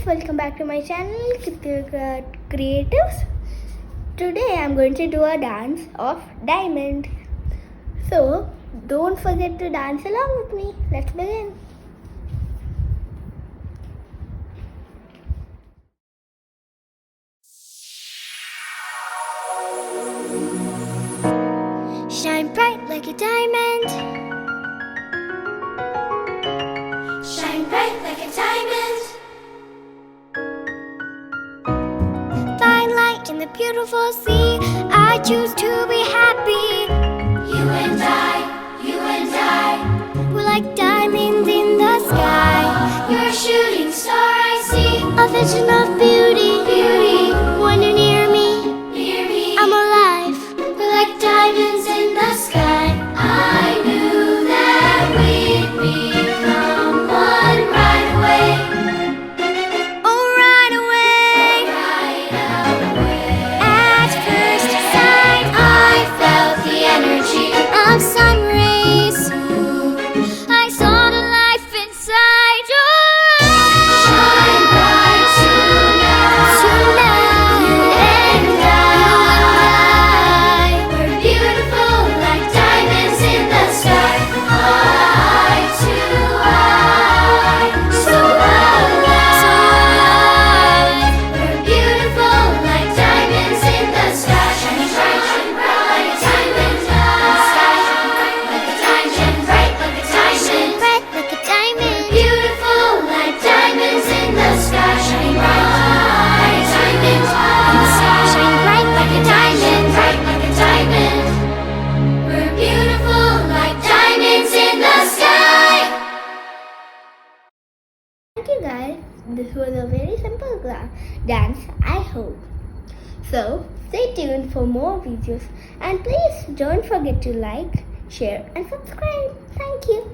welcome back to my channel Krithika Creatives. Today I'm going to do a dance of Diamond. So don't forget to dance along with me. Let's begin. Shine bright like a diamond. Shine bright like a diamond. Find light in the beautiful sea. I choose to be happy. You and I, we're like diamonds in the sky. You're a shooting star, I see. A vision of beauty, when you're near me, I'm alive. We're like diamonds in the sky. I knew that we'd become one right away. Oh, right away. At first sight, I felt the energy of sun rays. I saw the life inside your eyes. Shine bright tonight. You and I. We're beautiful like diamonds in the sky. Eye to eye. So alive. We're beautiful like diamonds in the sky. Shining bright like a diamond. Bright like a diamond. Bright like a diamond. Beautiful like diamonds in the sky. Shining bright diamond. Shining bright like a diamond. Bright like a diamond. We're beautiful like diamonds in the sky. Thank you guys. This was a very simple dance, I hope. So stay tuned for more videos and please don't forget to like, share and subscribe. Thank you.